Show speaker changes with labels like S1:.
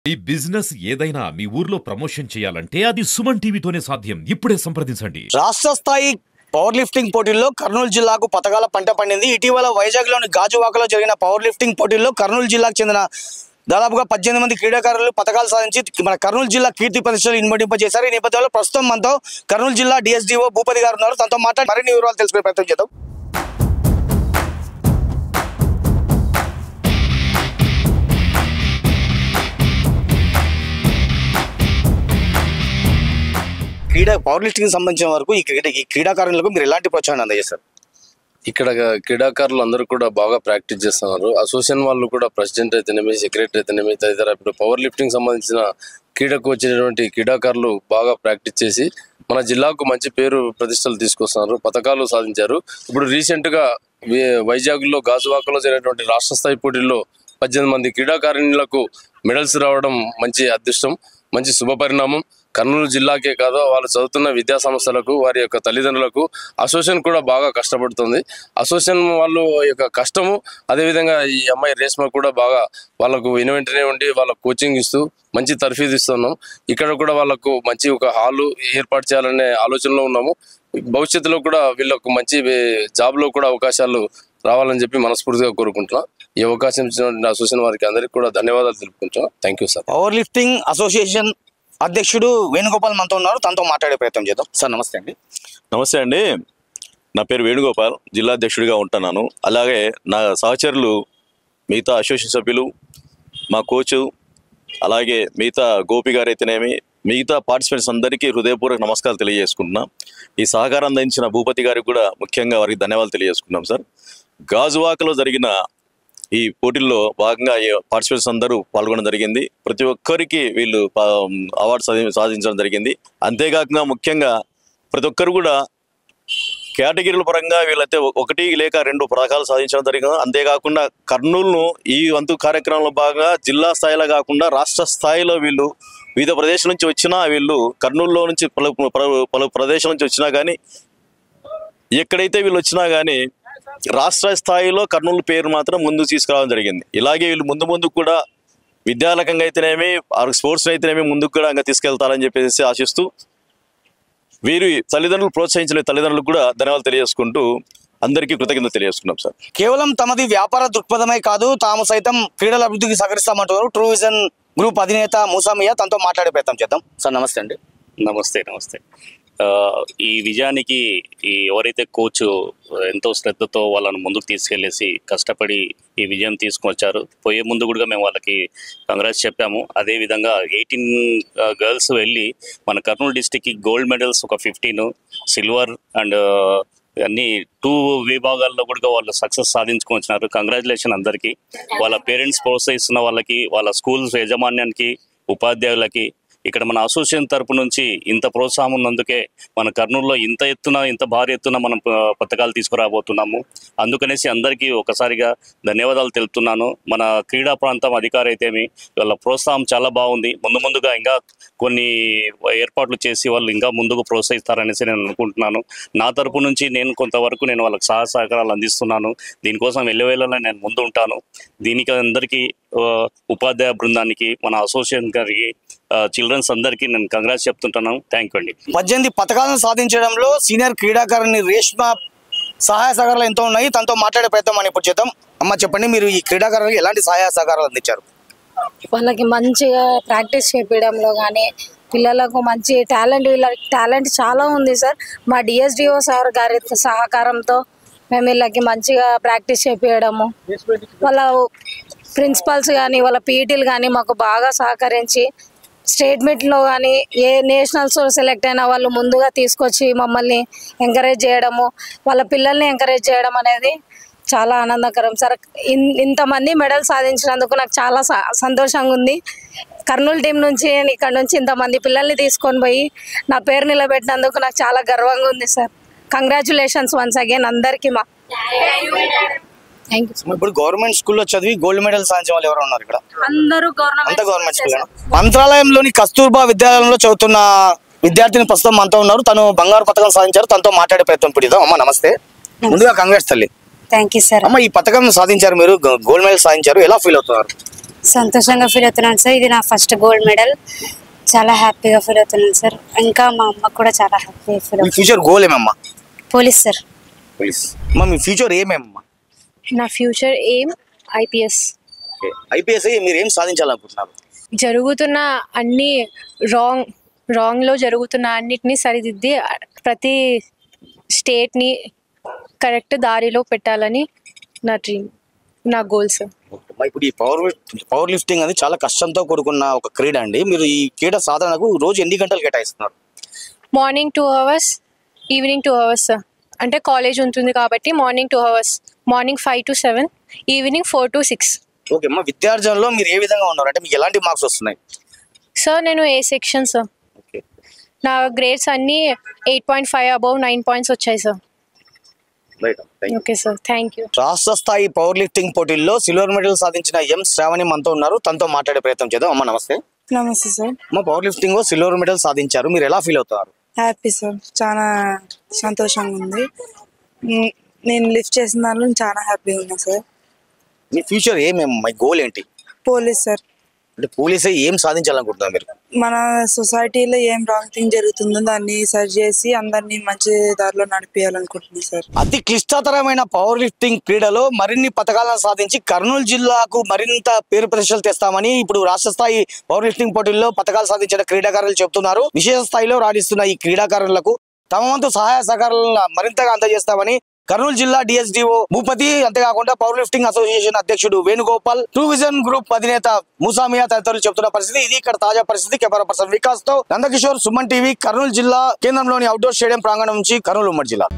S1: ఈ బిజినెస్ ఏదైనా మీ ఊర్లో ప్రమోషన్ చేయాలంటే అది సుమన్ టీవీతోనే సాధ్యం. ఇప్పుడే సంప్రదించండి.
S2: రాష్ట్ర స్థాయి పవర్ లిఫ్టింగ్ పోటీల్లో కర్నూలు జిల్లాకు పతకాల పంట పండింది. ఇటీవల వైజాగ్లోని గాజువాకలో జరిగిన పవర్ లిఫ్టింగ్ పోటీల్లో కర్నూలు జిల్లాకు చెందిన దాదాపుగా 18 మంది క్రీడాకారులు పతకాలు సాధించి మన కర్నూలు జిల్లా కీర్తి ప్రతిష్టలు ఇన్మడింపజేశారు. ఈ నేపథ్యంలో ప్రస్తుతం మనతో కర్నూలు జిల్లా డిఎస్డిఓ భూపతి గారు ఉన్నారు. తనతో మాట్లాడి మరిన్ని వివరాలు తెలుసుకునే ప్రయత్నం చేద్దాం. పవర్ లిఫ్టింగ్ సంబంధించిన వరకు ఈ క్రీడాకారులకు మీరు ఎలాంటి ప్రోత్సాహం అందజేస్తారు?
S3: ఇక్కడ క్రీడాకారులు అందరూ కూడా బాగా ప్రాక్టీస్ చేస్తున్నారు. అసోసియేషన్ వాళ్ళు కూడా ప్రెసిడెంట్ అయితేనేమి, సెక్రటరీ అయితేనేమి తదితర ఇప్పుడు పవర్ లిఫ్టింగ్ సంబంధించిన క్రీడకు వచ్చినటువంటి క్రీడాకారులు బాగా ప్రాక్టీస్ చేసి మన జిల్లాకు మంచి పేరు ప్రతిష్టలు తీసుకొస్తున్నారు, పథకాలు సాధించారు. ఇప్పుడు రీసెంట్గా వైజాగ్లో గాజువాకలో జరిగినటువంటి రాష్ట్ర స్థాయి పోటీల్లో 18 మంది క్రీడాకారులకు మెడల్స్ రావడం మంచి అదృష్టం, మంచి శుభపరిణామం. కర్నూలు జిల్లాకే కాదు, వాళ్ళు చదువుతున్న విద్యా సంస్థలకు, వారి యొక్క తల్లిదండ్రులకు అసోసియేషన్ కూడా బాగా కష్టపడుతుంది. అసోసియేషన్ వాళ్ళు యొక్క కష్టము, అదేవిధంగా ఈ అమ్మాయి రేష్మ కూడా బాగా వాళ్ళకు వెనువెంటనే ఉండి వాళ్ళకు కోచింగ్ ఇస్తూ మంచి తర్ఫీదు ఇస్తున్నాం. ఇక్కడ కూడా వాళ్ళకు మంచి ఒక హాలు ఏర్పాటు చేయాలనే ఆలోచనలో ఉన్నాము. భవిష్యత్తులో కూడా వీళ్ళకు మంచి జాబ్లో కూడా అవకాశాలు రావాలని చెప్పి మనస్ఫూర్తిగా కోరుకుంటున్నాం. ఈ అవకాశం ఇచ్చినటువంటి అసోసియేషన్ వారికి అందరికీ కూడా ధన్యవాదాలు తెలుపుకుంటున్నాం. Thank you sir.
S2: Power lifting association అధ్యక్షుడు వేణుగోపాల్ మనతో ఉన్నారు. తనతో మాట్లాడే ప్రయత్నం చేద్దాం. సార్ నమస్తే అండి.
S4: నమస్తే అండి, నా పేరు వేణుగోపాల్, జిల్లా అధ్యక్షుడిగా ఉంటున్నాను. అలాగే నా సహచరులు, మిగతా అసోసియేషన్ సభ్యులు, మా కోచు, అలాగే మిగతా గోపి గారు అయితేనేమి, మిగతా పార్టిసిపెంట్స్ అందరికీ హృదయపూర్వక నమస్కారాలు తెలియజేసుకుంటున్నాం. ఈ సహకారం అందించిన భూపతి గారికి కూడా ముఖ్యంగా వారికి ధన్యవాదాలు తెలియజేసుకున్నాం. సార్, గాజువాకలో జరిగిన ఈ పోటీల్లో భాగంగా పార్టిసిపెంట్స్ అందరూ పాల్గొనడం జరిగింది. ప్రతి ఒక్కరికి వీళ్ళు అవార్డు సాధించడం జరిగింది. అంతేకాకుండా ముఖ్యంగా ప్రతి ఒక్కరు కూడా కేటగిరీల పరంగా వీళ్ళైతే 1 లేక 2 పథకాలు సాధించడం జరిగింది. అంతేకాకుండా కర్నూలును ఈ వంతు కార్యక్రమంలో భాగంగా జిల్లా స్థాయిలో కాకుండా రాష్ట్ర స్థాయిలో వీళ్ళు వివిధ ప్రదేశాల నుంచి వచ్చినా, వీళ్ళు కర్నూలులో నుంచి పలు ప్రదేశాల నుంచి వచ్చినా కానీ, ఎక్కడైతే వీళ్ళు వచ్చినా కానీ రాష్ట్ర స్థాయిలో కర్నూలు పేరు మాత్రం ముందుకు తీసుకురావడం జరిగింది. ఇలాగే వీళ్ళు ముందు కూడా విద్యారకంగా అయితేనేమి, స్పోర్ట్స్ అయితేనేమి ముందుకు కూడా ఇంకా తీసుకెళ్తారని చెప్పేసి ఆశిస్తూ వీరు తల్లిదండ్రులు ప్రోత్సహించిన తల్లిదండ్రులకు కూడా ధన్యవాదాలు తెలియజేసుకుంటూ అందరికీ కృతజ్ఞతలు తెలియజేసుకున్నాం. సార్,
S2: కేవలం తమది వ్యాపార దృక్పథమే కాదు, తాము సైతం క్రీడల అభివృద్ధికి సహకరిస్తామంటున్నారు ట్రూ విజన్ గ్రూప్ అధినేత మూసామియా. తనతో మాట్లాడే ప్రయత్నం చేద్దాం. సార్ నమస్తే అండి.
S5: నమస్తే. ఈ విజయానికి ఎవరైతే కోచ్ ఎంతో శ్రద్ధతో వాళ్ళని ముందుకు తీసుకెళ్లేసి కష్టపడి ఈ విజయం తీసుకొచ్చారు. పోయే ముందు కూడా మేము వాళ్ళకి కంగ్రాట్స్ చెప్పాము. అదేవిధంగా 18 గర్ల్స్ వెళ్ళి మన కర్నూలు డిస్టిక్కి గోల్డ్ మెడల్స్ ఒక 15, సిల్వర్ అండ్ అన్ని 2 విభాగాల్లో కూడా వాళ్ళు సక్సెస్ సాధించుకొచ్చినారు. కంగ్రాచులేషన్ అందరికీ. వాళ్ళ పేరెంట్స్ ప్రోత్సహిస్తున్న వాళ్ళకి, వాళ్ళ స్కూల్స్ యాజమాన్యానికి, ఉపాధ్యాయులకి, ఇక్కడ మన అసోసియేషన్ తరపు నుంచి ఇంత ప్రోత్సాహం ఉన్నందుకే మన కర్నూలులో ఇంత భారీ ఎత్తున మనం పథకాలు తీసుకురాబోతున్నాము. అందుకనేసి అందరికీ ఒకసారిగా ధన్యవాదాలు తెలుపుతున్నాను. మన క్రీడా ప్రాంతం అధికారి అయితేమి వాళ్ళ ప్రోత్సాహం చాలా బాగుంది. ముందుగా ఇంకా కొన్ని ఏర్పాట్లు చేసి వాళ్ళు ఇంకా ముందుకు ప్రోత్సహిస్తారనేసి నేను అనుకుంటున్నాను. నా తరపు నుంచి కొంతవరకు నేను వాళ్ళకి సహకారాలు అందిస్తున్నాను. దీనికోసం వెళ్ళవేళలా నేను ముందు ఉంటాను. దీనికి అందరికీ ఉపాధ్యాయ బృందానికి, మన అసోసియేషన్ గారికి, చిల్డ్రన్స్ అందరికీ నేను కంగ్రాట్స్ చెప్తుంటున్నాను. థ్యాంక్ యూ అండి.
S2: 18 పథకాలను సాధించడంలో సీనియర్ క్రీడాకారిణి రేష్మ సహాయ సహకారాలు ఎంతో ఉన్నాయి. తనతో మాట్లాడే ప్రయత్నం అని ఇప్పుడు చేద్దాం. అమ్మ చెప్పండి, మీరు ఈ క్రీడాకారులకు ఎలాంటి సహాయ సహకారాలు అందించారు?
S6: వాళ్ళకి మంచిగా ప్రాక్టీస్ చేపించడంలో కానీ, పిల్లలకు మంచి వీళ్ళకి టాలెంట్ చాలా ఉంది సార్. మా డిఎస్డిఓ సార్ గారి సహకారంతో మేము వీళ్ళకి మంచిగా ప్రాక్టీస్ చేపించడము, వాళ్ళ ప్రిన్సిపల్స్ కానీ, వాళ్ళ పీఈటీలు కానీ మాకు బాగా సహకరించి స్టేట్ మీట్లో కానీ నేషనల్స్ సెలెక్ట్ అయిన వాళ్ళు ముందుగా తీసుకొచ్చి మమ్మల్ని ఎంకరేజ్ చేయడము, వాళ్ళ పిల్లల్ని ఎంకరేజ్ చేయడం అనేది చాలా ఆనందకరం సార్. ఇంతమంది మెడల్ సాధించినందుకు నాకు చాలా సంతోషంగా ఉంది. కర్నూలు టీం నుంచి నేను ఇక్కడ నుంచి ఇంతమంది పిల్లల్ని తీసుకొని పోయి నా పేరు నిలబెట్టినందుకు నాకు చాలా గర్వంగా ఉంది సార్. కంగ్రాచులేషన్స్ వన్స్ అగైన్ అందరికీ.
S2: ఇప్పుడు గవర్నమెంట్ స్కూల్లో చదివి గోల్డ్ మెడల్ సాధించిన వాళ్ళు ఎవరు ఉన్నారు ఇక్కడ?
S6: అందరూ
S2: గవర్నమెంట్ స్కూల్. మంత్రాలయంలోని కస్తూర్బా విద్యాలయంలో చదువుతున్న విద్యార్థిని ప్రస్తుతం మనతో ఉన్నారు. తను బంగారు పథకం సాధించారు. తనతో మాట్లాడే ప్రయత్నం పిడిదాం. అమ్మ నమస్తే. ముందుగా కంగ్రాట్స్ తల్లి.
S7: Thank you sir.
S2: అమ్మ, ఈ పథకం సాధించారు, మీరు గోల్డ్ మెడల్ సాధించారు, ఎలా ఫీల్ అవుతున్నారు?
S7: సంతోషంగా ఫీల్ అవుతున్నాను సార్. ఇది నా ఫస్ట్ గోల్డ్ మెడల్. చాలా హ్యాపీగా ఫీల్ అవుతున్నాను సార్. ఇంకా మా అమ్మ కూడా చాలా హ్యాపీగా ఫీల్
S2: మీ
S7: అవుతుంది.
S2: ఫ్యూచర్ గోల్ ఏమమ్మా?
S7: Police sir.
S2: పోలీస్. అమ్మా మీ ఫ్యూచర్ ఏమేమమ్మా?
S8: నా ఫ్యూచర్ ఎయిమ్ IPS.
S2: IPS మీరు ఏం సాధించాలనుకుంటున్నారు?
S8: జరుగుతున్న అన్ని రాంగ్లో జరుగుతున్న అన్నిటినీ సరిదిద్ది ప్రతి స్టేట్ని కరెక్ట్ దారిలో పెట్టాలని నా డ్రీమ్, నా గోల్ సార్.
S2: ఇప్పుడు ఈ పవర్ లిఫ్టింగ్ అనేది చాలా కష్టంతో కూడుకున్న ఒక క్రీడ అండి. మీరు ఈ క్రీడ సాధనకు రోజు ఎన్ని గంటలు కేటాయిస్తున్నారు?
S8: Morning 2 hours, evening 2 hours sir. అంటే కాలేజ్ ఉంటుంది కాబట్టి morning 2 hours, morning 5 to 7, evening 4 to 6.
S2: Okay అమ్మా, విద్యార్థులలో మీరు ఏ విధంగా ఉన్నారు, అంటే మీకు ఎలాంటి మార్క్స్ వస్తున్నాయి?
S8: సార్ నేను A సెక్షన్ సార్. నా గ్రేడ్స్ అన్నీ 8.5 above 9 points వచ్చాయి sir. Okay sir, thank you.
S2: రాష్ట్ర స్థాయి పవర్ లిఫ్టింగ్ పోటీల్లో సిల్వర్ మెడల్ సాధించిన ఎం శ్రావణి మనతో ఉన్నారు. తనతో మాట్లాడే ప్రయత్నం చేద్దాం. అమ్మ నమస్తే.
S9: నమస్తే సార్.
S2: అమ్మ, పవర్ లిఫ్టింగ్ లో సిల్వర్ మెడల్ సాధించారు, మీరు ఎలా ఫీల్ అవుతున్నారు?
S9: హ్యాపీ సార్, చాలా సంతోషంగా ఉంది. నేను లిఫ్ట్ చేసిన దానిలో చాలా హ్యాపీగా ఉన్నా సార్.
S2: మీ ఫ్యూచర్ ఏమేమి, మీ గోల్ ఏంటి?
S9: Police sir.
S2: అంటే పోలీస్ ఏం సాధించాలనుకుంటున్నారు మీరు?
S9: మన సొసైటీలో ఏం రాంగ్ థింగ్ జరుగుతుందో దాన్ని సరి చేసి అందరినీ మంచి దారిలో నడిపించాలనుకుంటున్నాను సార్.
S2: అతి క్లిష్టతరమైన పవర్ లిఫ్టింగ్ క్రీడలో మరిన్ని పథకాలను సాధించి కర్నూలు జిల్లాకు మరింత పేరు ప్రతిష్టలు తెస్తామని ఇప్పుడు రాష్ట్ర స్థాయి పవర్ లిఫ్టింగ్ పోటీల్లో పథకాలు సాధించిన క్రీడాకారులు చెబుతున్నారు. విశేష స్థాయిలో రాణిస్తున్న ఈ క్రీడాకారులకు తమ వంతు సహాయ సహకారాలను మరింతగా అందజేస్తామని కర్నూలు జిల్లా DSDO భూపతి, అంతేకాకుండా పవర్ లిఫ్టింగ్ అసోసియేషన్ అధ్యక్షుడు వేణుగోపాల్, ట్రూ విజన్ గ్రూప్ అధినేత ముసామియా తదితరులు చెబుతున్న పరిస్థితి. ఇది ఇక్కడ తాజా పరిస్థితి. కెమెరా పర్సన్ వికాస్ తో నందకిషోర్, సుమన్ టీవీ, కర్నూలు జిల్లా కేంద్రంలోని అవుట్డోర్ స్టేడియం ప్రాంగణం నుంచి కర్నూలు ఉమ్మడి జిల్లా.